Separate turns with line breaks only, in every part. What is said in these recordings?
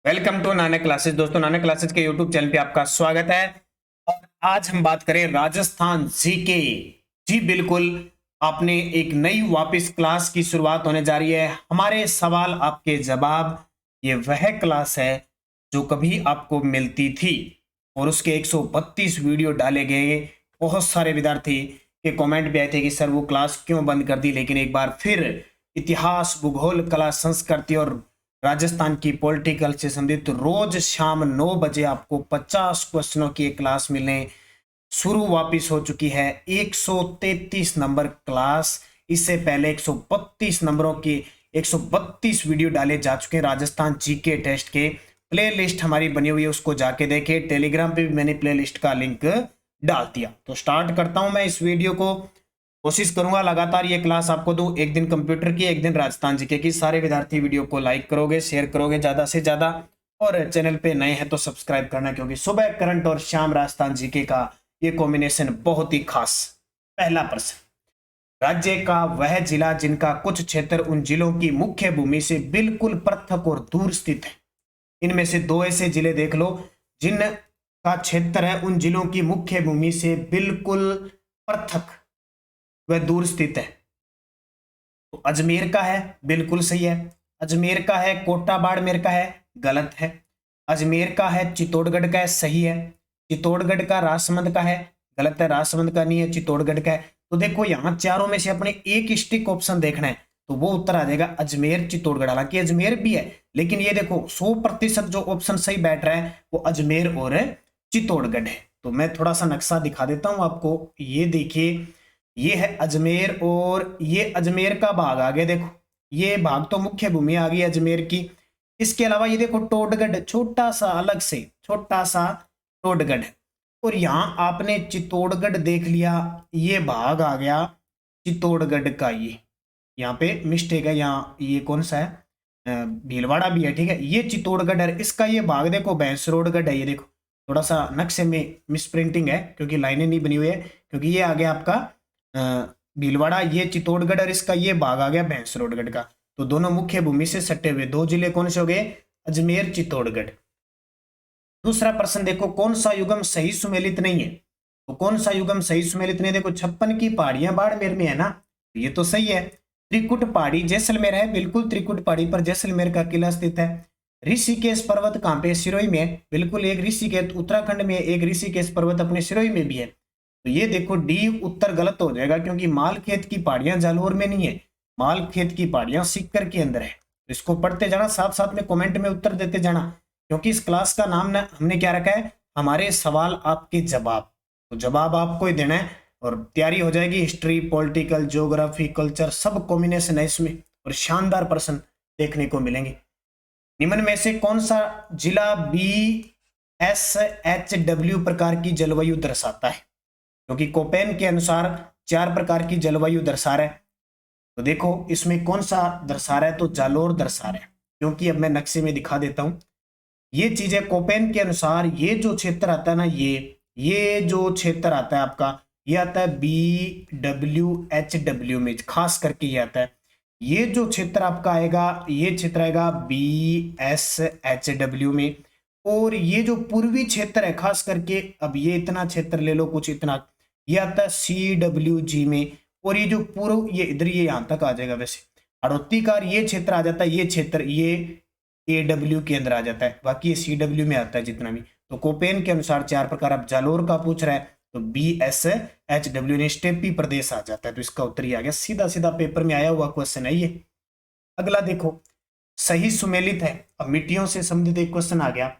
Welcome to Nanak classes. दोस्तों, Nanak classes के YouTube channel पे आपका स्वागत है। और आज हम बात करें राजस्थान जीके। जी बिल्कुल, आपने एक नई वापस क्लास की शुरुआत होने जा रही है। हमारे सवाल आपके जवाब, ये वह क्लास है जो कभी आपको मिलती थी और उसके 132 वीडियो डाले गए। बहुत सारे विद्यार्थी के कमेंट भी आए थे कि सर वो क्लास क्यों बंद कर दी, लेकिन एक बार फिर इतिहास, भूगोल, कला, संस्कृति और राजस्थान की पॉलिटिकल से संबंधित रोज शाम 9 बजे आपको 50 क्वेश्चनों की एक क्लास मिलने शुरू वापिस हो चुकी है। 133 नंबर क्लास, इससे पहले 132 नंबरों की 132 वीडियो डाले जा चुके हैं राजस्थान जीके टेस्ट के। प्लेलिस्ट हमारी बनी हुई है, उसको जाके देखें। टेलीग्राम पे भी मैंने प्लेलिस्ट का लिंक डाल दिया। तो स्टार्ट करता हूं मैं इस वीडियो को। कोशिश करूंगा लगातार ये क्लास आपको दूं, एक दिन कंप्यूटर की, एक दिन राजस्थान जीके की। सारे विद्यार्थी वीडियो को लाइक करोगे, शेयर करोगे ज्यादा से ज्यादा, और चैनल पे नए हैं तो सब्सक्राइब करना, क्योंकि सुबह करंट और शाम राजस्थान जीके का ये कॉम्बिनेशन बहुत ही खास। पहला प्रश्न, राज्य का वह जिला जिनका कुछ क्षेत्र उन जिलों की मुख्य भूमि से बिल्कुल पृथक और दूर स्थित है। इनमें से दो ऐसे जिले देख लो जिनका क्षेत्र है उन जिलों की मुख्य भूमि से बिल्कुल पृथक वह दूर स्थित है। तो अजमेर का है, बिल्कुल सही है। अजमेर का है। कोटा बाड़मेर का है, गलत है। अजमेर का है। चित्तौड़गढ़ का है, सही है। चित्तौड़गढ़ का राजसमंद का है, गलत है। राजसमंद का नहीं है, चित्तौड़गढ़ का है। तो देखो यहाँ चारों में से अपने एक स्टिक ऑप्शन देखना है, तो वो उत्तर आ जाएगा अजमेर चित्तौड़गढ़। हालांकि अजमेर भी है, लेकिन ये देखो 100% जो ऑप्शन सही बैठ रहा है वो अजमेर और चित्तौड़गढ़ है। तो मैं थोड़ा सा नक्शा दिखा देता हूं आपको। ये देखिए, ये है अजमेर और ये अजमेर का भाग आ गया। देखो ये भाग तो मुख्य भूमि आ गई अजमेर की। इसके अलावा ये देखो टोडगढ़, छोटा सा अलग से छोटा सा टोडगढ़ है। और यहां आपने चित्तौड़गढ़ देख लिया, ये भाग आ गया चित्तौड़गढ़ का। ये यहाँ पे मिस्टेक है, यहाँ ये कौन सा है, भीलवाड़ा भी है, ठीक है। ये चित्तौड़गढ़ है, इसका ये भाग देखो भैंसरोडगढ़ है। ये देखो थोड़ा सा नक्शे में मिस प्रिंटिंग है क्योंकि लाइनें नहीं बनी हुई है, क्योंकि ये आ गया आपका भीलवाड़ा, ये चित्तौड़गढ़, और इसका ये भाग आ गया भैंसरोडगढ़ का। तो दोनों मुख्य भूमि से सटे हुए दो जिले कौन से हो गए, अजमेर चित्तौड़गढ़। दूसरा प्रश्न देखो, कौन सा युगम सही सुमेलित नहीं है। तो कौन सा युगम सही सुमेलित नहीं, देखो 56 की पहाड़ियां बाड़मेर में है ना, ये तो सही है। त्रिकुट पहाड़ी जैसलमेर है, बिल्कुल त्रिकुट पहाड़ी पर जैसलमेर का किला स्थित है। ऋषिकेश पर्वत कहां पे, सिरोही में है, बिल्कुल। एक ऋषिकेश उत्तराखंड में, एक ऋषिकेश पर्वत अपने सिरोही में भी है। तो ये देखो डी उत्तर गलत हो जाएगा, क्योंकि मालखेत की पहाड़ियां जालोर में नहीं है, मालखेत की पहाड़ियां सीकर के अंदर है। इसको पढ़ते जाना, साथ साथ में कमेंट में उत्तर देते जाना, क्योंकि इस क्लास का नाम ना हमने क्या रखा है, हमारे सवाल आपके जवाब। तो जवाब आपको ही देना है और तैयारी हो जाएगी। हिस्ट्री, पॉलिटिकल, ज्योग्राफी, कल्चर सब कॉम्बिनेशन है इसमें, और शानदार प्रश्न देखने को मिलेंगे। निम्न में से कौन सा जिला BSHW प्रकार की जलवायु दर्शाता है, क्योंकि कोपेन के अनुसार 4 प्रकार की जलवायु दर्शा रहा है। तो देखो इसमें कौन सा दर्शा रहा है, तो जालोर दर्शा रहा है, क्योंकि अब मैं नक्शे में दिखा देता हूं। ये चीजें कोपेन के अनुसार, ये जो क्षेत्र आता है ना, ये जो क्षेत्र आता है आपका, ये आता है BWHW में, खास करके ये आता है। ये जो क्षेत्र आपका आएगा, ये क्षेत्र आएगा BSHW में। और ये जो पूर्वी क्षेत्र है खास करके, अब ये इतना क्षेत्र ले लो कुछ इतना, ये आता है CWG में। और ये जो पूर्व, ये इधर, ये यहां तक आ जाएगा। वैसे अड़ोत्तीकार ये क्षेत्र आ जाता है, ये क्षेत्र ये AW के अंदर आ जाता है, बाकी ये CW में आता है जितना भी। तो कोपेन के अनुसार 4 प्रकार। अब जालोर का पूछ रहा है तो BSHW ने स्टेपी प्रदेश आ जाता है, तो इसका उत्तर ही आ गया। सीधा सीधा पेपर में आया हुआ क्वेश्चन है ये। अगला देखो, सही सुमेलित है। अब मिट्टियों से संबंधित एक क्वेश्चन आ गया।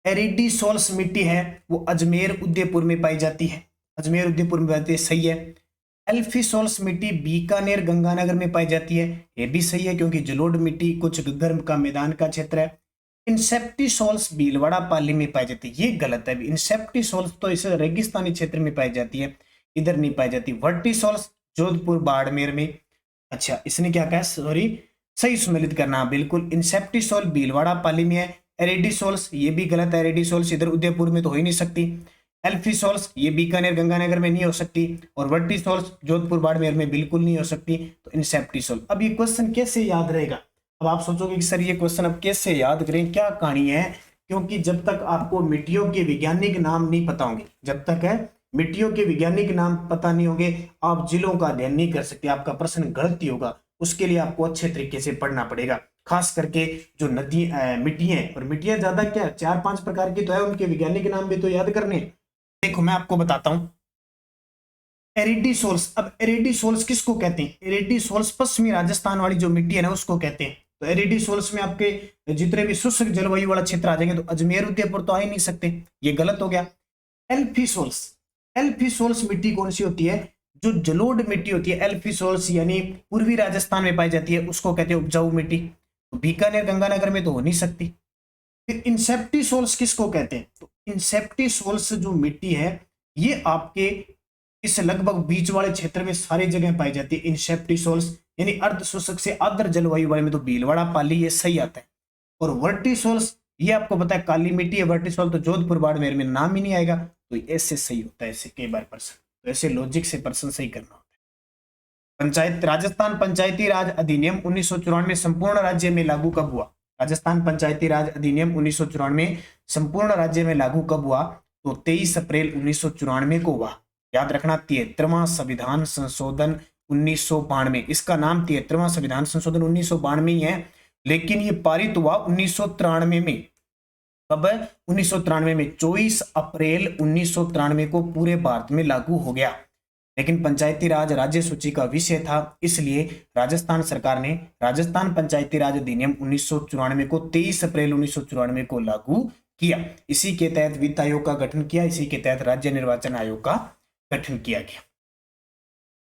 एरिडीसोल्स मिट्टी है वो अजमेर उदयपुर में पाई जाती है, अजमेर उदयपुर में पाई जाती है, सही है। एल्फीसोल्स मिट्टी बीकानेर गंगानगर में पाई जाती है, ये भी सही है, क्योंकि जलोढ़ मिट्टी कुछ गर्म का मैदान का क्षेत्र है। इंसेप्टिसोल्स भीलवाड़ा पाली में पाई जाती है, ये गलत है। इंसेप्टिसोल्स तो इस रेगिस्तानी क्षेत्र में पाई जाती है, इधर नहीं पाई जाती। वर्टिसोल्स जोधपुर बाड़मेर में। अच्छा, इसने क्या कहा, सॉरी, सही सुमेलित करना, बिल्कुल। इंसेप्टिसोल भीलवाड़ा पाली में है। एरिडीसोल्स ये भी गलत है, एरिडीसोल्स इधर उदयपुर में तो हो ही नहीं सकती। एल्फीसोल्स ये बीकानेर गंगानगर में नहीं हो सकती, और वर्टिसोल्स जोधपुर बाड़मेर में बिल्कुल नहीं हो सकती। तो इंसेप्टिसोल। अब ये क्वेश्चन कैसे याद रहेगा, अब आप सोचोगे कि सर ये क्वेश्चन अब कैसे याद करें, क्या कहानी है, क्योंकि जब तक आपको मिट्टियों के वैज्ञानिक नाम नहीं पता होंगे, जब तक है मिट्टियों के वैज्ञानिक नाम पता नहीं होंगे, आप जिलों का अध्ययन नहीं कर सकते, आपका प्रश्न गलत ही होगा। उसके लिए आपको अच्छे तरीके से पढ़ना पड़ेगा, खास करके जो नदी मिट्टियां, और मिट्टियां ज्यादा क्या 4-5 प्रकार की तो है, उनके वैज्ञानिक नाम भी तो याद करने। देखो मैं आपको बताता हूं, एरिडीसोल्स। अब एरिडीसोल्स किसको कहते हैं? एरिडीसोल्स पश्चिमी राजस्थान वाली जो मिट्टी है ना उसको कहते हैं। तो एरिडीसोल्स में आपके जितने भी शुष्क जलवायु वाला क्षेत्र आ जाएंगे, तो अजमेर उदयपुर तो आ ही नहीं सकते, ये गलत हो गया। एल्फीसोल्स, एल्फीसोल्स मिट्टी कौन सी होती है? जो जलोढ़ मिट्टी होती है, एल्फीसोल्स यानी पूर्वी राजस्थान में पाई जाती है, उसको कहते हैं उपजाऊ मिट्टी। तो बीकानेर गंगानगर में तो हो नहीं सकती। फिर इंसेप्टिसोल्स किसको कहते हैं? तो इंसेप्टिसोल्स जो मिट्टी है ये आपके इस लगभग बीच वाले क्षेत्र में सारी जगह पाई जाती है। इंसेप्टिसोल्स यानी अर्ध शुष्क से आर्द्र जलवायु वाले में तो भीलवाड़ा, पाली ये सही आता है। और वर्टिसोल्स ये आपको पता है काली मिट्टी है, वर्टिसोल तो जोधपुर बाड़मेर में नाम ही नहीं आएगा, तो ऐसे सही होता है, ऐसे कई बार प्रश्न, तो ऐसे लॉजिक से प्रश्न सही करना होता है। पंचायत, राजस्थान पंचायती राज अधिनियम 1994 संपूर्ण राज्य में लागू कब हुआ? राजस्थान पंचायती राज अधिनियम 1994 संपूर्ण राज्य में लागू कब हुआ? तो 23 अप्रैल 1994 को हुआ। याद रखना 73वां संविधान संशोधन 1992, इसका नाम 73वां संविधान संशोधन 1992 ही है, लेकिन ये पारित हुआ 1993 में। कब? 1993 में 24 अप्रैल 1993 को पूरे भारत में लागू हो गया। लेकिन पंचायती राज राज्य सूची का विषय था, इसलिए राजस्थान सरकार ने राजस्थान पंचायती राज अधिनियम 1994 को 23 अप्रैल 1994 को लागू किया। इसी के तहत वित्त आयोग का गठन किया, इसी के तहत राज्य निर्वाचन आयोग का गठन किया गया।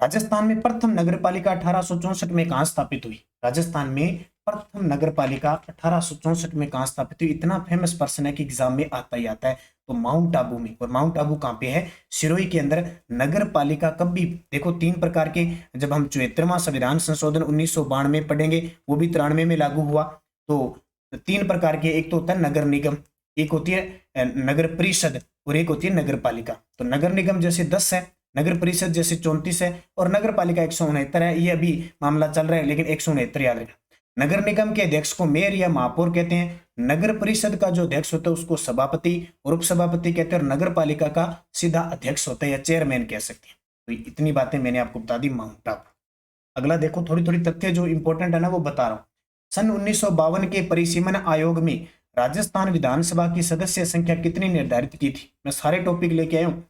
राजस्थान में प्रथम नगरपालिका 1864 में कहां स्थापित हुई? राजस्थान में प्रथम नगरपालिका 1864 में कहां स्थापित हुई? इतना फेमस पर्सन है कि एग्जाम में आता ही आता है, तो माउंट आबू में। और माउंट आबू कहां पे है? सिरोही के अंदर। नगरपालिका कब भी देखो 3 प्रकार के, जब हम 74वां संविधान संशोधन 1992 पढ़ेंगे, वो भी 93 में लागू हुआ। तो 3 प्रकार के, एक तो होता है नगर निगम, एक होती है नगर परिषद, और एक होती है नगर पालिका। तो नगर निगम जैसे 10 है, नगर परिषद जैसे 34 है, और नगर पालिका 169 है। ये अभी मामला चल रहा है, लेकिन 169 याद रखना। नगर निगम के अध्यक्ष को मेयर या महापौर कहते हैं। नगर परिषद का जो अध्यक्ष होता है उसको सभापति और उपसभापति कहते हैं, और नगर पालिका का सीधा अध्यक्ष होता है या चेयरमैन कह सकते हैं। तो इतनी बातें मैंने आपको बता दी माउंट आबू। अगला देखो, थोड़ी थोड़ी तथ्य जो इंपॉर्टेंट है ना वो बता रहा हूं। सन 1952 के परिसीमन आयोग में राजस्थान विधानसभा की सदस्य संख्या कितनी निर्धारित की थी? मैं सारे टॉपिक लेके आया हूं।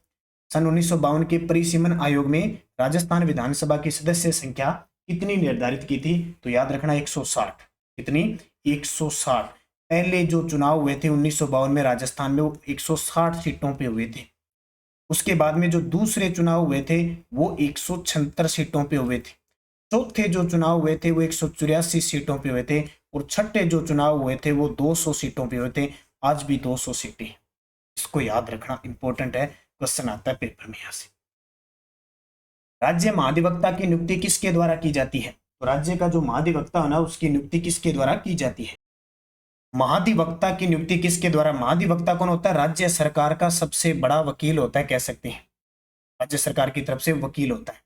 सन 1952 के परिसीमन आयोग में राजस्थान विधानसभा की सदस्य संख्या कितनी निर्धारित की थी? तो याद रखना 160। कितनी? 160। पहले जो चुनाव हुए थे 1952 में राजस्थान में, वो 160 सीटों पे हुए थे। उसके बाद में जो दूसरे चुनाव हुए थे वो 176 सीटों पे हुए थे। चौथे जो चुनाव हुए थे वो 184 सीटों पे हुए थे, और छठे जो चुनाव हुए थे वो 200 सीटों पे हुए थे। आज भी 200 सीटें, इसको याद रखना इंपॉर्टेंट है, क्वेश्चन आता है पेपर में। यहां से राज्य महाधिवक्ता की नियुक्ति किसके द्वारा की जाती है? तो राज्य का जो महाधिवक्ता है ना उसकी नियुक्ति किसके द्वारा की जाती है? महाधिवक्ता की नियुक्ति किसके द्वारा? महाधिवक्ता कौन होता है? राज्य सरकार का सबसे बड़ा वकील होता है, कह सकते हैं, राज्य सरकार की तरफ से वकील होता है।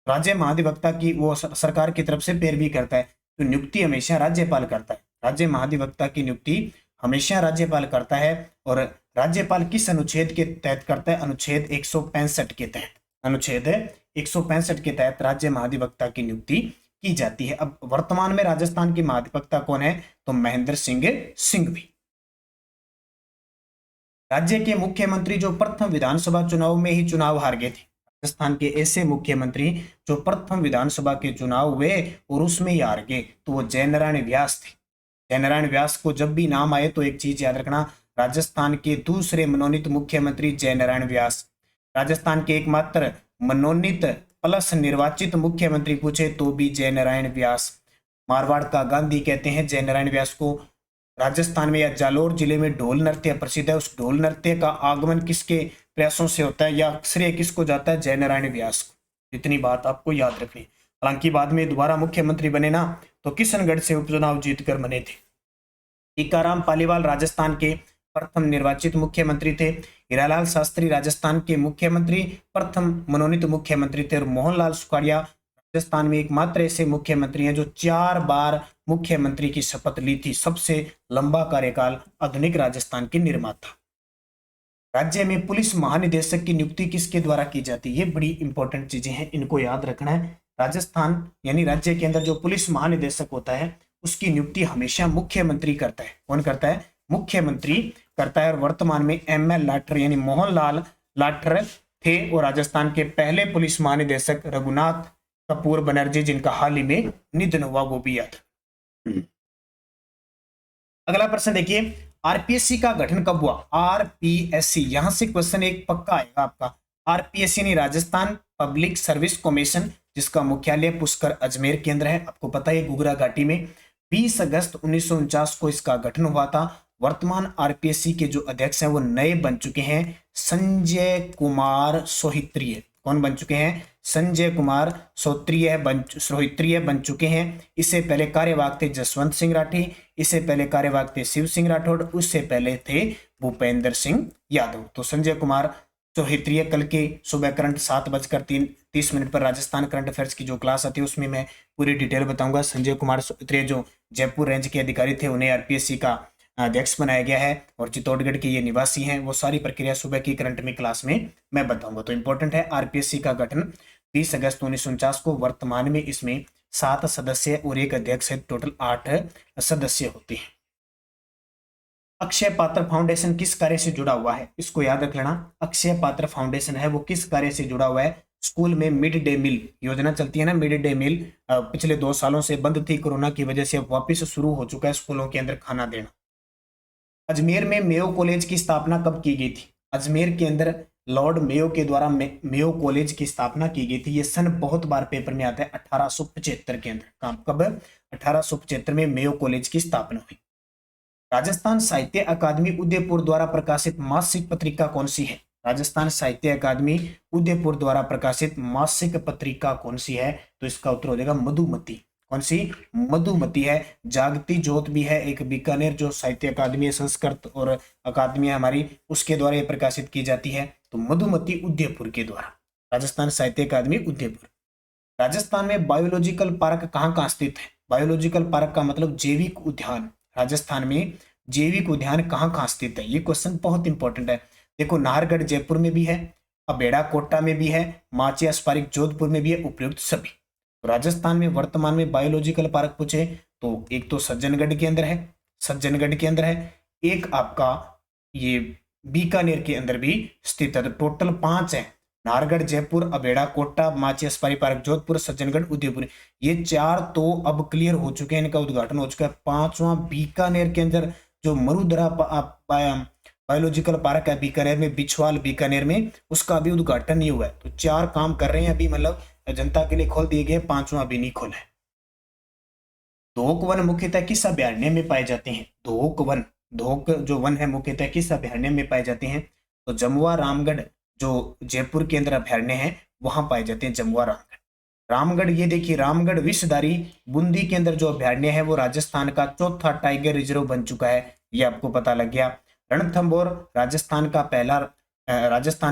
राज्य महाधिवक्ता की वो सरकार की तरफ से पैरवी करता है, तो नियुक्ति हमेशा राज्यपाल करता है। राज्य महाधिवक्ता की नियुक्ति हमेशा राज्यपाल करता है। और राज्यपाल किस अनुच्छेद के तहत करता है? अनुच्छेद 165 के तहत। अनुच्छेद 165 के तहत राज्य महाधिवक्ता की नियुक्ति की जाती है। अब वर्तमान में राजस्थान की महाधिवक्ता कौन है? तो महेंद्र सिंह सिंघवी। राज्य के मुख्यमंत्री जो प्रथम विधानसभा चुनाव में ही चुनाव हार गए थे, राजस्थान के ऐसे मुख्यमंत्री जो प्रथम विधानसभा के चुनाव हुए और उसमें ही हार गए, तो वो जयनारायण व्यास थे। जयनारायण व्यास को जब भी नाम आए तो एक चीज याद रखना, राजस्थान के दूसरे मनोनीत मुख्यमंत्री जयनारायण व्यास। राजस्थान के एकमात्र मनोनीत प्लस निर्वाचित मुख्यमंत्री पूछे तो भी जयनारायण व्यास। मारवाड़ का गांधी कहते हैं जयनारायण व्यास को। राजस्थान में या जालोर जिले में ढोल नृत्य प्रसिद्ध है, उस ढोल नृत्य का आगमन किसके प्रयासों से होता है या श्रेय किसको जाता है? जयनारायण व्यास को। इतनी बात आपको याद रखनी। हालांकि बाद में दोबारा मुख्यमंत्री बने ना तो किशनगढ़ से उपचुनाव जीतकर बने थे। टीकाराम पालीवाल राजस्थान के प्रथम निर्वाचित मुख्यमंत्री थे। हीरालाल शास्त्री राजस्थान के मुख्यमंत्री प्रथम मनोनीत मुख्यमंत्री थे। और मोहनलाल सुखाड़िया राजस्थान में एकमात्र ऐसे मुख्यमंत्री हैं जो 4 बार मुख्यमंत्री की शपथ ली थी। सबसे लंबा कार्यकाल आधुनिक राजस्थान के निर्माता। राज्य में पुलिस महानिदेशक की नियुक्ति किसके द्वारा की जाती है? ये बड़ी इंपॉर्टेंट चीजें हैं, इनको याद रखना है। राजस्थान यानी राज्य के अंदर जो पुलिस महानिदेशक होता है उसकी नियुक्ति हमेशा मुख्यमंत्री करता है। कौन करता है? मुख्यमंत्री करता है। और वर्तमान में ML लाठर यानी मोहन लाल लाठर थे और राजस्थान के पहले पुलिस महानिदेशक रघुनाथ कपूर बनर्जी, जिनका हाल ही में निधन हुआ, वो भी याद। अगला प्रश्न देखिए, आरपीएससी का गठन कब हुआ? आरपीएससी, यहां से क्वेश्चन एक पक्का आएगा आपका। आरपीएससी यानी राजस्थान पब्लिक सर्विस कमीशन, जिसका मुख्यालय पुष्कर अजमेर के अंदर है। आपको पता है गुगरा घाटी में 20 अगस्त 1949 को इसका गठन हुआ था। वर्तमान आरपीएससी के जो अध्यक्ष हैं वो नए बन चुके हैं, संजय कुमार सोहित्रिय। कौन बन चुके हैं? संजय कुमार सोहित्रिय बन चुके हैं। इससे पहले कार्यवाहक थे जसवंत सिंह राठी, इससे पहले कार्यवाहक थे शिव सिंह राठौड़, उससे पहले थे भूपेंद्र सिंह यादव। तो संजय कुमार सोहित्रिय कल के सुबह करंट 7:30 पर राजस्थान करंट अफेयर्स की जो क्लास आती है उसमें मैं पूरी डिटेल बताऊंगा। संजय कुमार सोहित्रिय जो जयपुर रेंज के अधिकारी थे, उन्हें आरपीएससी का अध्यक्ष बनाया गया है और चित्तौड़गढ़ के ये निवासी हैं। वो सारी प्रक्रिया सुबह की करंट में क्लास में मैं बताऊंगा। तो इंपॉर्टेंट है, आरपीएससी का गठन 20 अगस्त 1949 को। वर्तमान में इसमें 7 सदस्य और एक अध्यक्ष है, टोटल 8 सदस्य होते हैं। अक्षय पात्र फाउंडेशन किस कार्य से जुड़ा हुआ है? इसको याद रख लेना। अक्षय पात्र फाउंडेशन है वो किस कार्य से जुड़ा हुआ है? स्कूल में मिड डे मील योजना चलती है ना, मिड डे मील पिछले 2 सालों से बंद थी कोरोना की वजह से, अब वापिस शुरू हो चुका है स्कूलों के अंदर खाना देना। अजमेर में मेयो कॉलेज की स्थापना कब की गई थी? अजमेर के अंदर लॉर्ड मेयो के द्वारा मेयो कॉलेज की स्थापना की गई थी। ये सन बहुत बार पेपर में आता है, 1875 के अंदर। कब? 1875 में मेयो कॉलेज की स्थापना हुई। राजस्थान साहित्य अकादमी उदयपुर द्वारा प्रकाशित मासिक पत्रिका कौन सी है? राजस्थान साहित्य अकादमी उदयपुर द्वारा प्रकाशित मासिक पत्रिका कौन सी है? तो इसका उत्तर हो जाएगा मधुमती। कौन सी? मधुमती है। जागती ज्योत भी है एक बीकानेर जो साहित्य अकादमी संस्कृत और अकादमी है हमारी, उसके द्वारा ये प्रकाशित की जाती है। तो मधुमती उदयपुर के द्वारा, राजस्थान साहित्य अकादमी उदयपुर। राजस्थान में बायोलॉजिकल पार्क कहाँ कहाँ स्थित है? बायोलॉजिकल पार्क का मतलब जैविक उद्यान। राजस्थान में जैविक उद्यान कहाँ कहाँ स्थित है? ये क्वेश्चन बहुत इंपॉर्टेंट है। देखो, नाहरगढ़ जयपुर में भी है, अबेड़ा कोटा में भी है, माचिया स्पारिक जोधपुर में भी है, उपयुक्त सभी। तो राजस्थान में वर्तमान में बायोलॉजिकल पार्क पूछे तो एक तो सज्जनगढ़ के अंदर है, एक आपका ये बीकानेर के अंदर भी स्थित है। तो टोटल 5 है, नाहरगढ़, जयपुर, अबेड़ा, कोटा, माचिया स्पारी पार्क, जोधपुर, सज्जनगढ़, उदयपुर। ये 4 तो अब क्लियर हो चुके हैं, इनका उद्घाटन हो चुका है। 5वां बीकानेर के अंदर जो मरुधरा बायोलॉजिकल पार्क है बीकानेर में, बिछवाल बीकानेर में, उसका अभी उद्घाटन नहीं हुआ है। तो 4 काम कर रहे हैं अभी, मतलब जनता के लिए खोल दिए गए, 5वां अभी नहीं खोला है। धोक वन मुख्यतः किस अभयारण्य में पाए जाते हैं? धोक जो वन है मुख्यतः किस अभयारण्य में पाए जाते हैं? तो जमुआ रामगढ़ जो जयपुर के अंदर अभयारण्य है वहां पाए जाते हैं, जमुआ रामगढ़। ये देखिए, रामगढ़ विषधारी बूंदी के अंदर जो अभयारण्य है वो राजस्थान का 4था टाइगर रिजर्व बन चुका है, ये आपको पता लग गया। रणथंभौर राजस्थान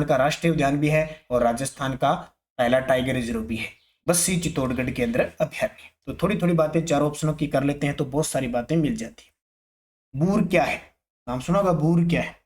का राष्ट्रीय उद्यान भी है और राजस्थान का पहला टाइगर रिजर्व भी है। बस्सी चित्तौड़गढ़ के अंदर अभयारण्य। तो थोड़ी थोड़ी बातें 4 ऑप्शनों की कर लेते हैं तो बहुत सारी बातें मिल जाती है। बूर क्या है? नाम सुना होगा, बूर क्या है?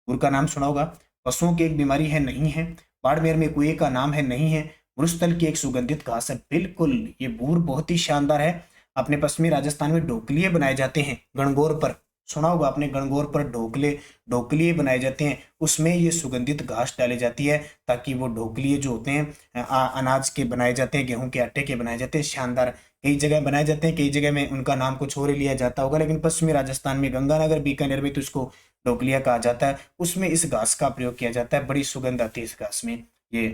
बूर का नाम सुना होगा। पशुओं की एक बीमारी है, नहीं है। बाड़मेर में कुएं का नाम है, नहीं है। मरुस्थल की एक सुगंधित घास है, बिल्कुल। ये बूर बहुत ही शानदार है। अपने पश्चिमी राजस्थान में ढोकलिए बनाए जाते हैं, गणगौर पर सुना होगा आपने, गणगौर पर ढोकलिए बनाए जाते हैं, उसमें ये सुगंधित घास डाली जाती है ताकि वो ढोकलिए जो होते हैं अनाज के बनाए जाते हैं, गेहूं के आटे के बनाए जाते हैं। शानदार, कई जगह बनाए जाते हैं, कई जगह में उनका नाम कुछ और ही लिया जाता होगा, लेकिन पश्चिमी राजस्थान में गंगानगर बीकानेर में तो इसको ढोकलिया कहा जाता है। उसमें इस घास का प्रयोग किया जाता है, बड़ी सुगंध आती है इस घास में, ये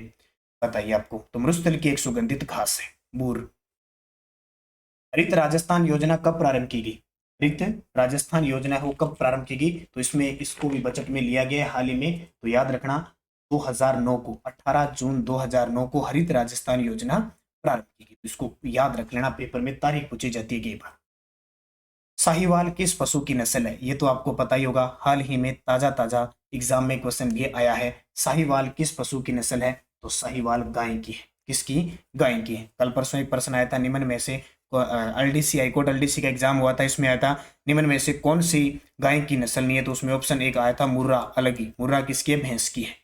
बताइए आपको। तो मरुस्थल की एक सुगंधित घास है बूर। हरित राजस्थान योजना कब प्रारंभ की गई? हरित राजस्थान योजना है वो कब प्रारंभ की गई? तो इसमें इसको भी बजट में लिया गया है हाल ही में, तो याद रखना 2009 को, 18 जून 2009 को हरित राजस्थान योजना प्रारंभ की गई। इसको याद रख लेना, पेपर में तारीख पूछी जाती है कई बार। साहिवाल किस पशु की नस्ल है? ये तो आपको पता ही होगा, हाल ही में ताजा एग्जाम में क्वेश्चन भी आया है। साहिवाल किस पशु की नस्ल है? तो साहिवाल गाय की है। किसकी? गाय की है। कल परसों एक प्रश्न आया था, निम्न में से एलडीसी, हाईकोर्ट एलडीसी का एग्जाम हुआ था, इसमें आया था निम्न में से कौन सी गाय की नस्ल नहीं है, तो उसमें ऑप्शन एक आया था मुर्रा, अलग ही। मुर्रा किसकी है? भैंस की है।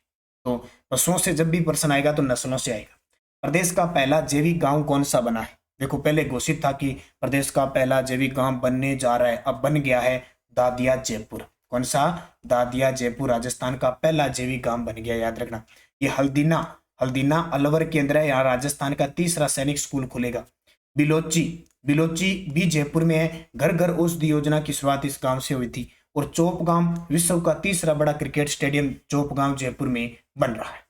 तो पशुओं से जब भी प्रश्न आएगा तो नस्लों से आएगा। प्रदेश का पहला जैविक गांव कौन सा बना है? देखो पहले घोषित था कि प्रदेश का पहला जैविक गांव बनने जा रहा है, अब बन गया है दादिया जयपुर। कौन सा? दादिया जयपुर राजस्थान का पहला जैविक गांव बन गया, याद रखना। ये हल्दीना, हल्दीना अलवर के अंदर है। यहाँ राजस्थान का तीसरा सैनिक स्कूल खुलेगा। बिलोची, बिलोची भी जयपुर में है। घर घर औषधि योजना की शुरुआत इस गांव से हुई थी। और चोपगांव, विश्व का तीसरा बड़ा क्रिकेट स्टेडियम चोपगांव जयपुर में बन रहा है।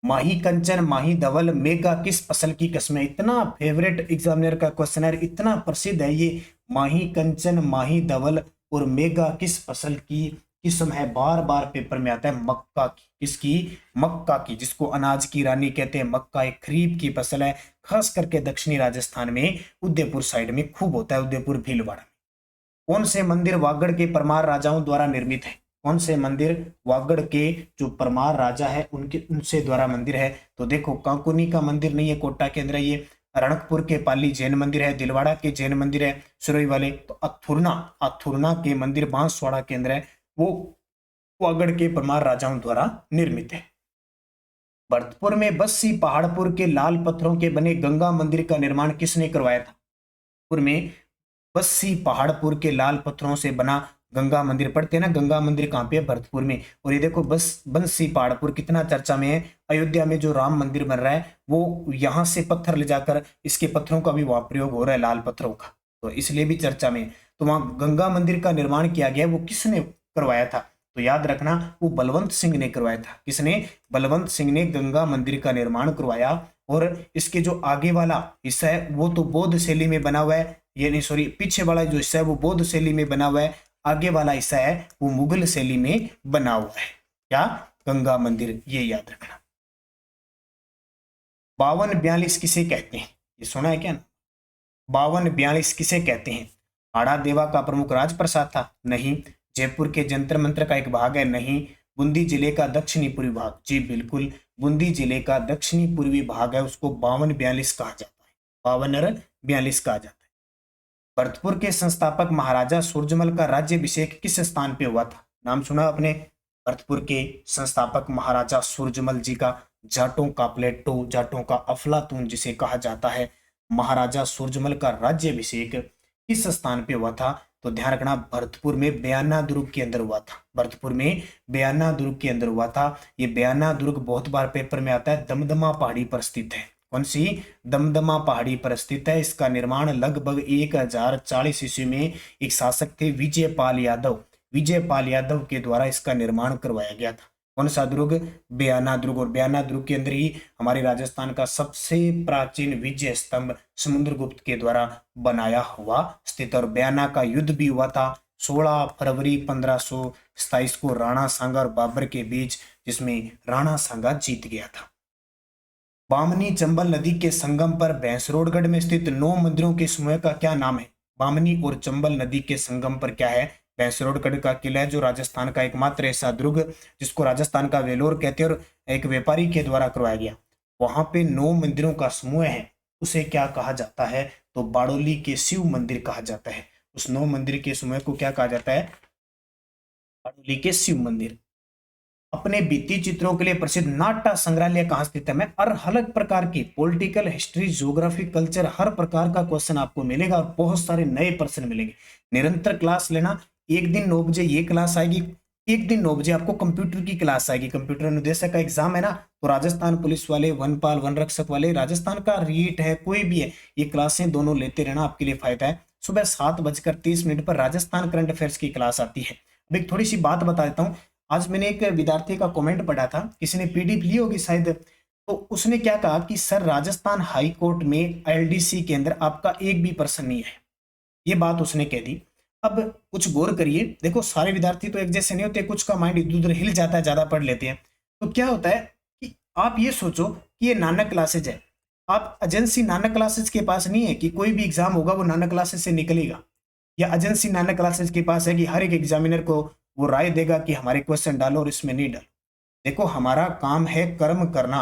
माही कंचन, माही धवल, मेगा किस फसल की किस्म है? इतना फेवरेट एग्जामिनर का क्वेश्चन है, इतना प्रसिद्ध है ये। माही कंचन, माही धवल और मेगा किस फसल की किस्म है? बार बार पेपर में आता है, मक्का की। किसकी? मक्का की, जिसको अनाज की रानी कहते हैं। मक्का एक खरीफ की फसल है, खास करके दक्षिणी राजस्थान में उदयपुर साइड में खूब होता है, उदयपुर भीलवाड़ा। कौन से मंदिर वागड़ के परमार राजाओं द्वारा निर्मित है? कौन से मंदिर वागड़ के जो परमार राजा है उनसे द्वारा मंदिर है? तो देखो कांकुनी का मंदिर नहीं है, कोटा के अंदर ये। रणकपुर के पाली जैन मंदिर है, दिलवाड़ा के जैन मंदिर है, सुरई वाले। तो अथुरना, अथुरना के मंदिर बांसवाड़ा के अंदर है, वो वागड़ के परमार राजाओं द्वारा निर्मित है। भरतपुर में बस्सी पहाड़पुर के लाल पत्थरों के बने गंगा मंदिर का निर्माण किसने करवाया था? भरतपुर में बस्सी पहाड़पुर के लाल पत्थरों से बना गंगा मंदिर, पढ़ते हैं ना, गंगा मंदिर कहाँ पे है? भरतपुर में। और ये देखो बंसी पहाड़पुर कितना चर्चा में है। अयोध्या में जो राम मंदिर बन रहा है वो यहाँ से पत्थर ले जाकर, इसके पत्थरों का भी वहां प्रयोग हो रहा है, लाल पत्थरों का, तो इसलिए भी चर्चा में। तो वहां गंगा मंदिर का निर्माण किया गया, वो किसने करवाया था? तो याद रखना, वो बलवंत सिंह ने करवाया था। किसने? बलवंत सिंह ने गंगा मंदिर का निर्माण करवाया। और इसके जो आगे वाला हिस्सा है वो तो बौद्ध शैली में बना हुआ है, ये नहीं सॉरी, पीछे वाला जो हिस्सा है वो बौद्ध शैली में बना हुआ है, आगे वाला हिस्सा है वो मुगल शैली में बना हुआ है। क्या? गंगा मंदिर, ये याद रखना। 5242 किसे कहते हैं? ये सुना है क्या ना? 5242 किसे कहते हैं? हाड़ा देवा का प्रमुख राजप्रसाद था? नहीं। जयपुर के जंतर मंत्र का एक भाग है? नहीं। बूंदी जिले का दक्षिणी पूर्वी भाग? जी बिल्कुल, बूंदी जिले का दक्षिणी पूर्वी भाग है, उसको 5242 कहा जाता है। 5242 कहा जाता है। भरतपुर के संस्थापक महाराजा सूरजमल का राज्याभिषेक किस स्थान पे हुआ था? नाम सुना आपने? भरतपुर के संस्थापक महाराजा सूरजमल जी का, जाटों का प्लेटो, जाटों का अफलातून जिसे कहा जाता है, महाराजा सूरजमल का राज्याभिषेक किस स्थान पे हुआ था? तो ध्यान रखना, भरतपुर में बयाना दुर्ग के अंदर हुआ था। भरतपुर में बयाना दुर्ग के अंदर हुआ था। ये बयाना दुर्ग बहुत बार पेपर में आता है, दमदमा पहाड़ी पर स्थित है। कौन सी? दमदमा पहाड़ी पर स्थित है। इसका निर्माण लगभग 1040 ईस्वी में एक शासक थे विजयपाल यादव, विजयपाल यादव के द्वारा इसका निर्माण करवाया गया था। कौन सा दुर्ग? बयाना दुर्ग। और बयाना दुर्ग के अंदर ही हमारे राजस्थान का सबसे प्राचीन विजय स्तंभ समुद्रगुप्त के द्वारा बनाया हुआ स्थित। और बयाना का युद्ध भी हुआ था 16 फरवरी 1527 को राणा सांगा और बाबर के बीच, जिसमें राणा सांगा जीत गया था। बामनी चंबल नदी के संगम पर भैंसरोडगढ़ में स्थित 9 मंदिरों के समूह का क्या नाम है? बामनी और चंबल नदी के संगम पर क्या है? भैंसरोडगढ़ का किला है, जो राजस्थान का एकमात्र ऐसा दुर्ग जिसको राजस्थान का वेलोर कहते हैं और एक व्यापारी के द्वारा करवाया गया। वहां पे 9 मंदिरों का समूह है, उसे क्या कहा जाता है? तो बाड़ोली के शिव मंदिर कहा जाता है। उस 9 मंदिर के समूह को क्या कहा जाता है? बाड़ोली के शिव मंदिर। अपने भित्ति चित्रों के लिए प्रसिद्ध नाट्य संग्रहालय कहां स्थित है? मैं अलग प्रकार की पॉलिटिकल, हिस्ट्री, ज्योग्राफी, कल्चर, हर प्रकार का क्वेश्चन आपको मिलेगा और बहुत सारे नए प्रश्न मिलेंगे। निरंतर क्लास लेना। एक दिन 9 बजे ये क्लास आएगी, एक दिन 9 बजे आपको कंप्यूटर की क्लास आएगी। कंप्यूटर अनुदेशक का एग्जाम है ना, तो राजस्थान पुलिस वाले, वनपाल, वन रक्षक वाले, राजस्थान का रीट है, कोई भी है, ये क्लासें दोनों लेते रहना, आपके लिए फायदा है। सुबह 7:30 पर राजस्थान करंट अफेयर्स की क्लास आती है। अब एक थोड़ी सी बात बता देता हूँ। आज मैंने एक विद्यार्थी का कमेंट पढ़ा था, किसी ने पीडीएफ ली होगी शायद, तो उसने क्या कहा कि सर राजस्थान हाई कोर्ट में एलडीसी के अंदर आपका एक भी प्रश्न नहीं है, ये बात उसने कह दी। अब कुछ गौर करिए, देखो सारे विद्यार्थी तो एक जैसे नहीं होते, कुछ का माइंड इधर उधर हिल जाता है, ज्यादा पढ़ लेते हैं। तो क्या होता है कि आप ये सोचो कि ये नानक क्लासेज है, आप एजेंसी नानक क्लासेज के पास नहीं है कि कोई भी एग्जाम होगा वो नानक क्लासेज से निकलेगा, या एजेंसी नानक क्लासेज के पास है कि हर एक एग्जामिनर को वो राय देगा कि हमारे क्वेश्चन डालो और इसमें नहीं डालो। देखो हमारा काम है कर्म करना,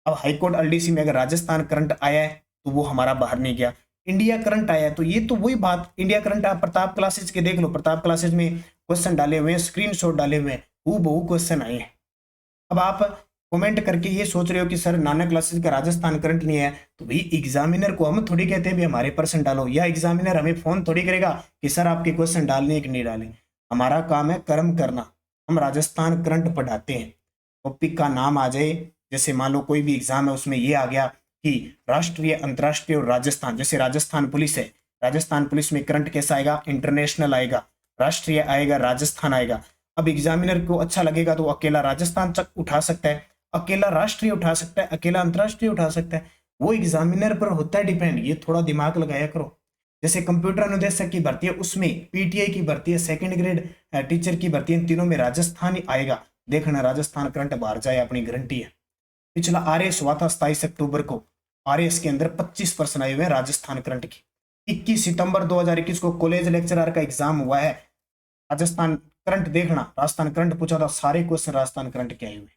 अब हाईकोर्ट एलडीसी में अगर राजस्थान करंट आया है तो वो हमारा बाहर नहीं गया, इंडिया करंट आया है तो ये तो वही बात, इंडिया करंट आप प्रताप क्लासेज के देख लो, प्रताप क्लासेज में क्वेश्चन डाले हुए हैं, स्क्रीनशॉट डाले हुए हैं, हूबहू क्वेश्चन आए हैं। अब आप कमेंट करके ये सोच रहे हो कि सर नाना क्लासेस का राजस्थान करंट नहीं है, तो भाई एग्जामिनर को हम थोड़ी कहते हैं भी हमारे पर्सन डालो, या एग्जामिनर हमें फोन थोड़ी करेगा कि सर आपके क्वेश्चन डालने कि नहीं डालें। हमारा काम है कर्म करना, हम राजस्थान करंट पढ़ाते हैं। टॉपिक का नाम आ जाए, जैसे मान लो कोई भी एग्जाम है उसमें ये आ गया कि राष्ट्रीय, अंतर्राष्ट्रीय और राजस्थान, जैसे राजस्थान पुलिस है, राजस्थान पुलिस में करंट कैसा आएगा, इंटरनेशनल आएगा, राष्ट्रीय आएगा, राजस्थान आएगा। अब एग्जामिनर को अच्छा लगेगा तो अकेला राजस्थान तक उठा सकता है, अकेला राष्ट्रीय उठा सकता है, अकेला अंतर्राष्ट्रीय उठा सकता है, वो एग्जामिनर पर होता है डिपेंड। ये थोड़ा दिमाग लगाया करो। जैसे कंप्यूटर अनुदेशक की भर्ती है उसमें पीटीआई की भर्ती है, सेकंड ग्रेड टीचर की भर्ती है, इन तीनों में राजस्थान ही आएगा। देखना राजस्थान करंट बाहर जाए, अपनी गारंटी है। पिछला आरएस हुआ था 27 अक्टूबर को, आरएस के अंदर 25 प्रश्न आए हुए हैं राजस्थान करंट की। 21 सितंबर 2021 को कॉलेज लेक्चरर का एग्जाम हुआ है, राजस्थान करंट देखना, राजस्थान करंट पूछा था, सारे क्वेश्चन राजस्थान करंट के आए हुए।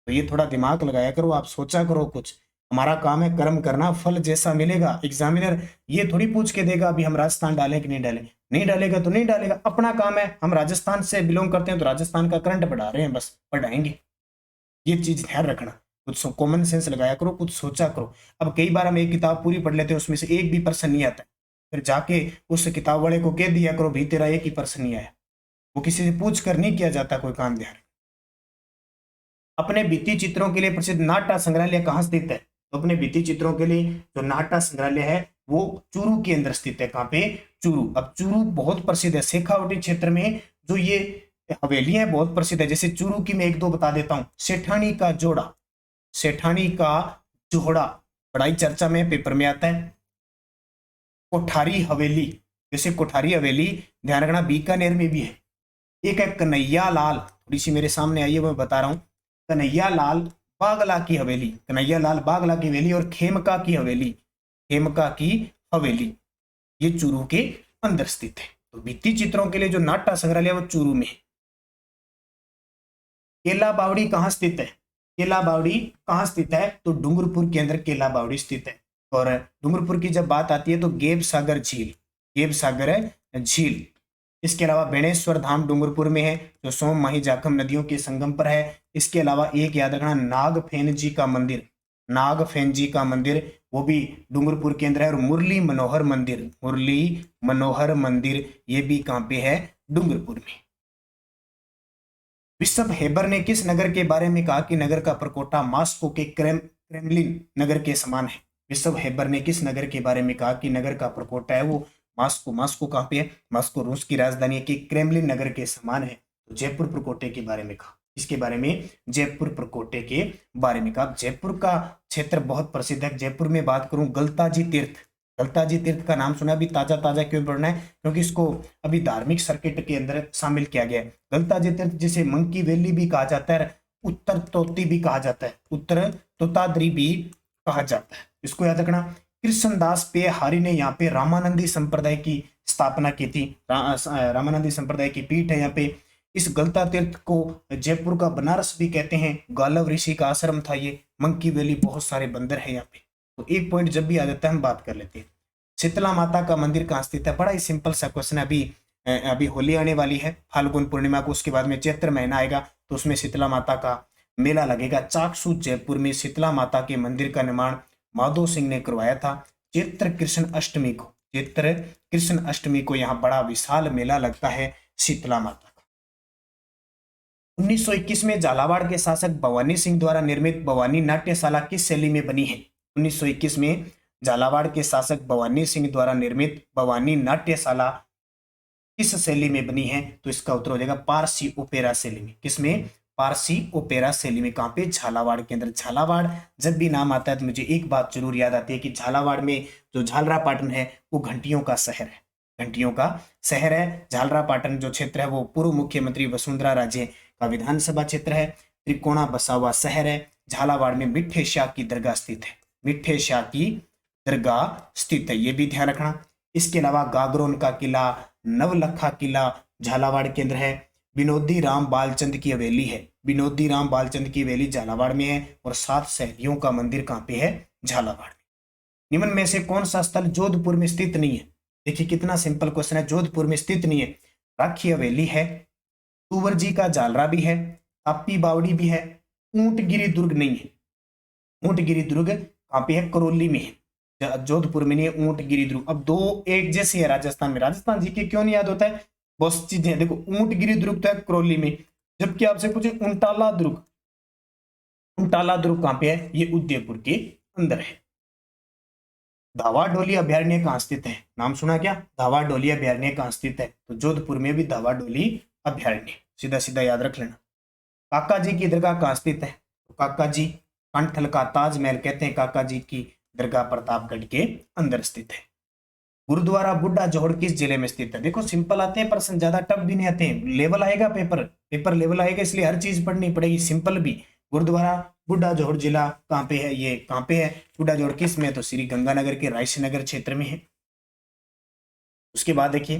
तो ये थोड़ा दिमाग लगाया करो, आप सोचा करो कुछ। हमारा काम है कर्म करना, फल जैसा मिलेगा। एग्जामिनर ये थोड़ी पूछ के देगा अभी हम राजस्थान डालें कि नहीं डालें, नहीं डालेगा तो नहीं डालेगा, अपना काम है। हम राजस्थान से बिलोंग करते हैं तो राजस्थान का करंट पढ़ा रहे हैं, बस पढ़ाएंगे। ये चीज ध्यान रखना, कुछ कॉमन सेंस लगाया करो, कुछ सोचा करो। अब कई बार हम एक किताब पूरी पढ़ लेते हैं, उसमें से एक भी प्रश्न नहीं आता, फिर जाके उस किताब वाले को कह दिया करो भी तेरा एक ही प्रश्न नहीं आया। वो किसी से पूछ कर नहीं किया जाता कोई काम। ध्यान, अपने भित्ति चित्रों के लिए प्रसिद्ध नाट्य संग्रहालय कहाँ स्थित है? तो अपने भित्ति चित्रों के लिए जो नाट्य संग्रहालय है वो चूरू के अंदर स्थित है। कहाँ पे? चूरू। अब चूरू बहुत प्रसिद्ध है, शेखावटी क्षेत्र में जो ये हवेलियां हैं बहुत प्रसिद्ध है। जैसे चूरू की मैं एक दो बता देता हूँ, सेठानी का जोड़ा, सेठानी का जोड़ा बड़ाई चर्चा में, पेपर में आता है। कोठारी हवेली, जैसे कोठारी हवेली ध्यान रखना बीकानेर में भी है। एक है कन्हैया लाल, थोड़ी सी मेरे सामने आई है मैं बता रहा हूँ, कन्हैया लाल बागला की हवेली, कन्हैया लाल बागला की हवेली, और खेमका की हवेली, खेमका की हवेली, ये चूरू के अंदर स्थित है। तो भित्ति चित्रों के लिए जो नाट्य संग्रहालय वो चूरू में है। केला बावड़ी कहाँ स्थित है? केला बावड़ी कहाँ स्थित है? तो डूंगरपुर के अंदर केला बावड़ी स्थित है। और डूंगरपुर की जब बात आती है तो गेब सागर झील, गेब सागर झील। इसके अलावा बेणेश्वर धाम डूंगरपुर में है जो सोम माही जाखम नदियों के संगम पर है। इसके अलावा एक याद रखना, नागफेन जी का मंदिर, नागफेन जी का मंदिर वो भी डूंगरपुर के अंदर है। और मुरली मनोहर मंदिर, मुरली मनोहर मंदिर ये भी कहाँ पे है? डूंगरपुर में। बिशप हेबर ने किस नगर के बारे में कहा कि नगर का प्रकोटा मास्को के क्रेमलिन नगर के समान है? बिशप हेबर ने किस नगर के बारे में कहा कि नगर का प्रकोटा है वो मास्को, मास्को कहाँ पे है? मास्को रूस की राजधानी है, कि क्रेमलिन नगर के समान है। तो जयपुर प्रकोटे के बारे में कहा, इसके बारे में जयपुर प्रकोटे के बारे में कहा। जयपुर का क्षेत्र बहुत प्रसिद्ध है। जयपुर में बात करूं, गलताजी तीर्थ, गलताजी तीर्थ का नाम सुना? अभी ताजा ताजा क्यों पढ़ना है? क्योंकि इसको अभी धार्मिक सर्किट के अंदर शामिल किया गया है। गलताजी तीर्थ जिसे मंकी वैली भी कहा जाता है, उत्तर तोती भी कहा जाता है, उत्तर तोताद्री भी कहा जाता है, इसको याद रखना। कृष्णदास पेहारी ने यहाँ पे रामानंदी संप्रदाय की स्थापना की थी। रामानंदी संप्रदाय की पीठ है यहाँ पे। इस गलता तीर्थ को जयपुर का बनारस भी कहते हैं। गालव ऋषि का आश्रम था ये। मंकी वैली, बहुत सारे बंदर है यहाँ पे। तो एक पॉइंट जब भी आ जाता है हम बात कर लेते हैं। शीतला माता का मंदिर कहाँ स्थित है? बड़ा ही सिंपल सा क्वेश्चन है। अभी होली आने वाली है, फाल्गुन पूर्णिमा को, उसके बाद में चैत्र महीना आएगा तो उसमें शीतला माता का मेला लगेगा। चाकसू जयपुर में शीतला माता के मंदिर का निर्माण माधो सिंह ने करवाया था। चैत्र कृष्ण अष्टमी को, चैत्र कृष्ण अष्टमी को यहाँ बड़ा विशाल मेला लगता है शीतला माता का। 1921 में झालावाड़ के शासक भवानी सिंह द्वारा निर्मित भवानी नाट्यशाला किस शैली में बनी है? 1921 में झालावाड़ के शासक भवानी सिंह द्वारा निर्मित भवानी नाट्यशाला किस शैली में बनी है? तो इसका उत्तर हो जाएगा पारसी ओपेरा शैली में। किसमें? पारसी ओपेरा शैली में। कहाँ पे? झालावाड़ के अंदर। झालावाड़ जब भी नाम आता है तो मुझे एक बात जरूर याद आती है कि झालावाड़ में जो झालरापाटन है वो घंटियों का शहर है, घंटियों का शहर है। झालरापाटन जो क्षेत्र है वो पूर्व मुख्यमंत्री वसुंधरा राजे का विधानसभा क्षेत्र है। त्रिकोणा बसा हुआ शहर है। झालावाड़ में मिठे शाह की दरगाह स्थित है, मिठे शाह की दरगाह स्थित है, ये भी ध्यान रखना। इसके अलावा गागरोन का किला, नवलखा किला झालावाड़ के अंदर है। विनोदी राम बालचंद की हवेली है, विनोदी राम बालचंद की हवेली झालावाड़ में है, और 7 सहेलियों का मंदिर कहाँ पे है? झालावाड़ में। निम्न में से कौन सा स्थल जोधपुर में स्थित नहीं है? देखिए कितना सिंपल क्वेश्चन है, जोधपुर में स्थित नहीं है। राखी हवेली है, तुवर जी का जालरा भी है, तापी बावड़ी भी है, ऊंटगिरी दुर्ग नहीं है। ऊंटगिरी दुर्ग कहाँ पे है? करौली में है, जोधपुर में नहीं है ऊंटगिरी दुर्ग। अब दो एक जैसे है राजस्थान में, राजस्थान जी के क्यों नहीं याद होता है? बहुत चीजें देखो, ऊंटगिरी दुर्ग तो है करौली में, जबकि आपसे पूछे उंटाला दुर्ग, उंटाला दुर्ग कहाँ पे है? ये उदयपुर के अंदर है। धावा डोली अभयारण्य कहाँ स्थित है? नाम सुना क्या? धावा डोली अभयारण्य कहाँ स्थित है? तो जोधपुर में भी धावा डोली अभयारण्य, सीधा सीधा याद रख लेना। काका जी की दरगाह कहाँ स्थित है? तो काका जी कंठल का ताजमहल कहते हैं काका जी की दरगाह प्रतापगढ़ के अंदर स्थित है। गुरुद्वारा बुड्ढा जोहड़ किस जिले में स्थित है? देखो सिंपल आते हैं प्रश्न, ज्यादा टफ भी नहीं आते हैं, लेवल आएगा पेपर लेवल आएगा, इसलिए हर चीज पढ़नी पड़ेगी, सिंपल भी। गुरुद्वारा बुड्ढा जोहड़ जिला कहाँ पे है? ये कहाँ पे है बुड्ढा जोहड़? किस में? तो श्री गंगानगर के रायसीनगर क्षेत्र में है। उसके बाद देखिए,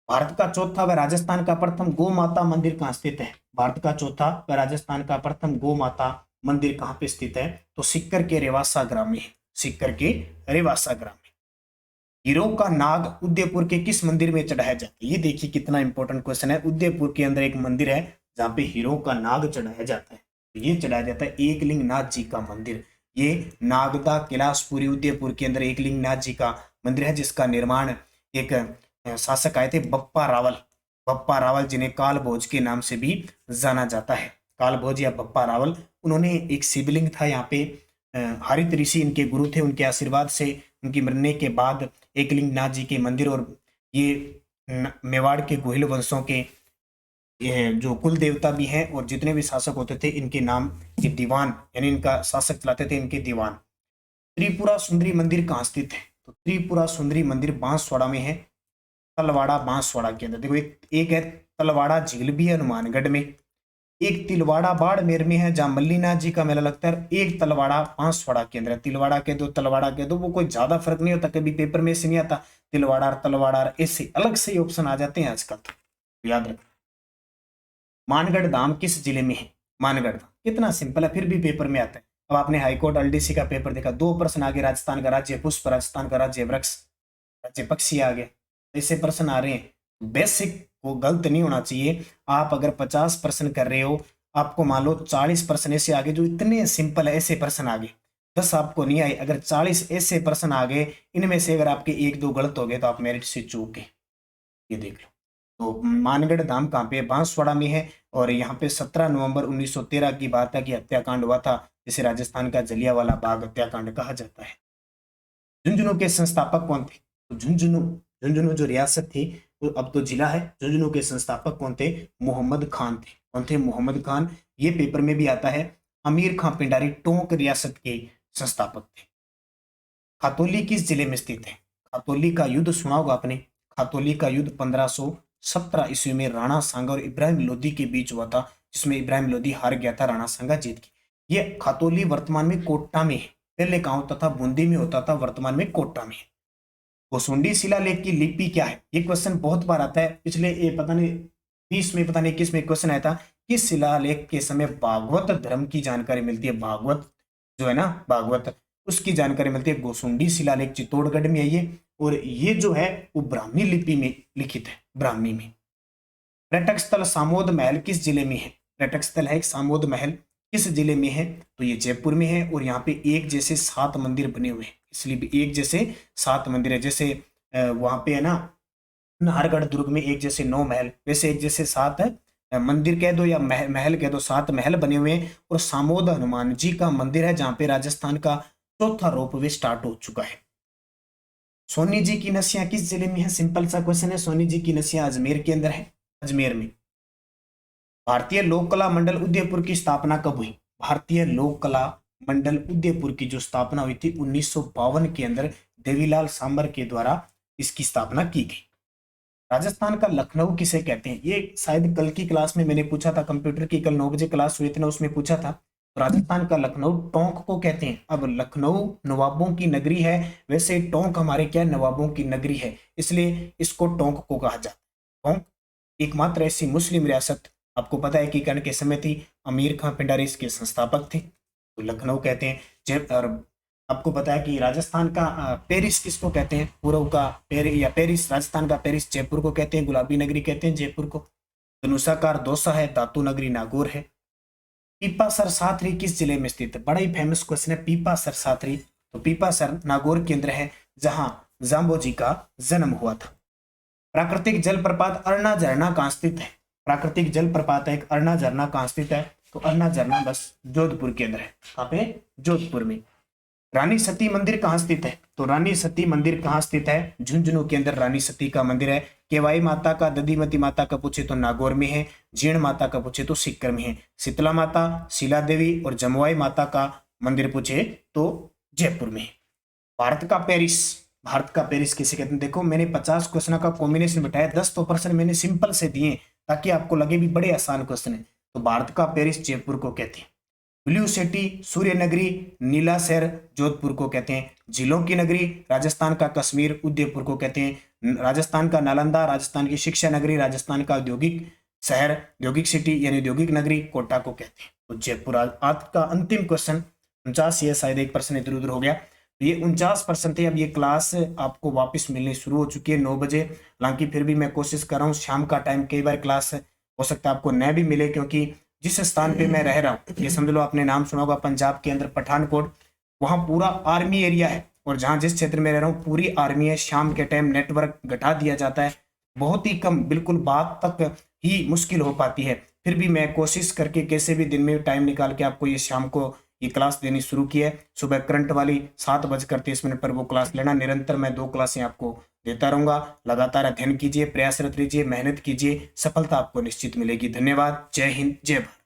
भारत का चौथा व राजस्थान का प्रथम गौ माता मंदिर कहाँ स्थित है? भारत का चौथा व राजस्थान का प्रथम गौ माता मंदिर कहाँ पे स्थित है? तो सीकर के रेवासा ग्राम में है, सीकर के रेवासा ग्राम में। हीरो का नाग उदयपुर के किस मंदिर में चढ़ाया जाता है? ये देखिए कितना इंपॉर्टेंट क्वेश्चन है। उदयपुर के अंदर एक मंदिर है जहाँ पे हीरो का नाग चढ़ाया जाता है, ये चढ़ाया जाता है एकलिंग नाथ जी का मंदिर। ये नागदा कैलाशपुरी उदयपुर के अंदर एकलिंग नाथ जी का मंदिर है, जिसका निर्माण एक शासक आए थे बप्पा रावल, बप्पा रावल जिन्हें काल भोज के नाम से भी जाना जाता है, काल भोज या बप्पा रावल। उन्होंने एक शिवलिंग था यहाँ पे, हरित ऋषि इनके गुरु थे, उनके आशीर्वाद से उनकी मरने के बाद एकलिंग नाथ जी के मंदिर, और ये मेवाड़ के गोहिल वंशों के ये जो कुल देवता भी हैं, और जितने भी शासक होते थे इनके नाम ये दीवान, यानी इनका शासक चलाते थे इनके दीवान। त्रिपुरा सुंदरी मंदिर कहाँ स्थित है? तो त्रिपुरा सुंदरी मंदिर बांसवाड़ा में है, तलवाड़ा बांसवाड़ा के अंदर। देखो एक है तलवाड़ा झील भी है हनुमानगढ़ में, एक तिलवाड़ा बाड़मेर में है जहाँ मल्लीनाथ जी का मेला लगता है, एक तलवाड़ा बांसवाड़ा के अंदर। तिलवाड़ा के दो तलवाड़ा के दो, वो कोई ज्यादा फर्क नहीं होता, कभी पेपर में से नहीं आता तिलवाड़ा तलवाड़ा, ऐसे अलग से ऑप्शन आ जाते हैं आजकल, तो याद रखना। मानगढ़ धाम किस जिले में है? मानगढ़ धाम कितना सिंपल है, फिर भी पेपर में आता है। अब आपने हाईकोर्ट एलडीसी का पेपर देखा, 2 प्रश्न आगे, राजस्थान का राज्य पुष्प, राजस्थान का राज्य वृक्ष, राज्य पक्षी आ गया, ऐसे प्रश्न आ रहे हैं। बेसिक को गलत नहीं होना चाहिए। आप अगर 50 प्रश्न कर रहे हो, आपको मान लो 40 प्रश्न ऐसे आगे जो इतने सिंपल है, ऐसे प्रश्न आगे 10 आपको नहीं आए, अगर 40 ऐसे प्रश्न आ गए, इनमें से अगर आपके 1-2 गलत हो गए तो आप मेरिट से चूक गए, ये देख लो। तो मानगढ़ धाम कहाँ पे? बांसवाड़ा में है, और यहाँ पे 17 नवंबर 1913 की बात है कि हत्याकांड हुआ था, जिसे राजस्थान का जलियांवाला बाग हत्याकांड कहा जाता है। झुंझुनू के संस्थापक कौन थे? तो झुंझुनू जो रियासत थी, तो अब तो जिला है, झुंझुनू के संस्थापक कौन थे? मोहम्मद खान थे। कौन थे? मोहम्मद खान। ये पेपर में भी आता है। अमीर खां पिंडारी टोंक रियासत के संस्थापक थे। खातौली किस जिले में स्थित है? खातौली का युद्ध सुना होगा आपने, खातौली का युद्ध 1517 ईस्वी में राणा सांगा और इब्राहिम लोदी के बीच हुआ था, जिसमें इब्राहिम लोदी हार गया था, राणा सांगा जीत गया। ये खातौली वर्तमान में कोटा में है, पहले कहाँ होता था? बूंदी में होता था, वर्तमान में कोटा में है। गोसुंडी शिलालेख की लिपि क्या है? ये क्वेश्चन बहुत बार आता है, पिछले पता नहीं 20 में पता नहीं 21 में क्वेश्चन आया था, किस शिलालेख के समय भागवत धर्म की जानकारी मिलती है? भागवत जो है ना, भागवत, उसकी जानकारी मिलती है। गोसुंडी शिलालेख चित्तौड़गढ़ में है ये, और ये जो है वो ब्राह्मी लिपि में लिखित है, ब्राह्मी में। पर्यटक स्थल सामोद महल किस जिले में है? पर्यटक स्थल है सामोद महल, किस जिले में है? तो ये जयपुर में है, और यहाँ पे एक जैसे 7 मंदिर बने हुए हैं, इसलिए भी एक जैसे 7 मंदिर है। जैसे वहां पे है ना नाहरगढ़ दुर्ग में एक जैसे 9 महल, वैसे एक जैसे 7 मंदिर कह दो या महल कह दो, 7 महल बने हुए हैं। और सामोद हनुमान जी का मंदिर है, जहाँ पे राजस्थान का चौथा रोपवे स्टार्ट हो चुका है। सोनी जी की नसिया किस जिले में है? सिंपल सा क्वेश्चन है। सोनी जी की नसिया अजमेर के अंदर है, अजमेर में। भारतीय लोक कला मंडल उदयपुर की स्थापना कब हुई? भारतीय लोक कला मंडल उदयपुर की जो स्थापना हुई थी 1952 के अंदर, देवीलाल सांबर के द्वारा इसकी स्थापना की गई। राजस्थान का लखनऊ किसे कहते हैं? ये शायद कल की क्लास में मैंने पूछा था, कंप्यूटर की कल 9 बजे क्लास हुई थी ना, उसमें पूछा था। राजस्थान का लखनऊ टोंक को कहते हैं। अब लखनऊ नवाबों की नगरी है, वैसे टोंक हमारे क्या नवाबों की नगरी है, इसलिए इसको टोंक को कहा जाता है। टोंक एकमात्र ऐसी मुस्लिम रियासत आपको पता है कि कर्ण की समिति अमीर खां पिंडारी इसके संस्थापक थे, तो लखनऊ कहते हैं। जय और आपको पता है कि राजस्थान का पेरिस किसको कहते हैं, पूर्व का पेरिस, राजस्थान का पेरिस जयपुर को कहते हैं, गुलाबी नगरी कहते हैं जयपुर को। धनुषाकार दौसा है, धातु नगरी नागौर है। पीपासर साथरी किस जिले में स्थित है, बड़ा ही फेमस क्वेश्चन है पीपासर साथरी। तो पीपासर नागौर केंद्र है जहां जाम्बोजी का जन्म हुआ था। प्राकृतिक जलप्रपात अरना झरना कहां स्थित है, प्राकृतिक जलप्रपात है एक अरना झरना कहां स्थित है, तो अरना झरना बस जोधपुर के अंदर है। कहां पे, जोधपुर में। रानी सती मंदिर कहां स्थित है, तो रानी सती मंदिर कहां स्थित है, झुंझुनू के अंदर रानी सती का मंदिर है। केवाई माता का, दधिमती माता का पूछे तो नागौर में है। जीर्ण माता का पूछे तो सीकर में है। शीतला माता, शीला देवी और जमुआई माता का मंदिर पूछे तो जयपुर में है। भारत का पेरिस, भारत का पेरिस किसे कहते हैं, देखो मैंने 50 क्वेश्चन का कॉम्बिनेशन बिठाया, 10 तो पर्सन मैंने सिंपल से दिए ताकि आपको लगे भी बड़े आसान क्वेश्चन है। तो भारत का पेरिस जयपुर को कहते हैं। ब्लू सिटी, सूर्य नगरी, नीला शहर जोधपुर को कहते हैं। झीलों की नगरी, राजस्थान का कश्मीर उदयपुर को कहते हैं। राजस्थान का नालंदा, राजस्थान की शिक्षा नगरी, राजस्थान का औद्योगिक शहर, औद्योगिक सिटी यानी औद्योगिक नगरी कोटा को कहते हैं। तो जयपुर। आज का अंतिम क्वेश्चन 49, ये शायद 1% इधर उधर हो गया, तो ये 49% थे। अब ये क्लास आपको वापस मिलनी शुरू हो चुकी है 9 बजे। हालांकि फिर भी मैं कोशिश कर रहा हूँ शाम का टाइम, कई बार क्लास हो सकता है आपको न भी मिले, क्योंकि जिस स्थान पे मैं रह रहा हूँ, ये समझ लो आपने नाम सुना होगा पंजाब के अंदर पठानकोट, वहाँ पूरा आर्मी एरिया है, और जहाँ जिस क्षेत्र में रह रहा हूँ पूरी आर्मी है। शाम के टाइम नेटवर्क घटा दिया जाता है, बहुत ही कम, बिल्कुल बात तक ही मुश्किल हो पाती है। फिर भी मैं कोशिश करके कैसे भी दिन में टाइम निकाल के आपको ये शाम को ये क्लास देनी शुरू की है। सुबह करंट वाली 7:30 पर वो क्लास लेना, निरंतर मैं 2 क्लासें आपको देता रहूंगा। लगातार अध्ययन कीजिए, प्रयासरत रहिए, मेहनत कीजिए, सफलता आपको निश्चित मिलेगी। धन्यवाद। जय हिंद, जय भारत।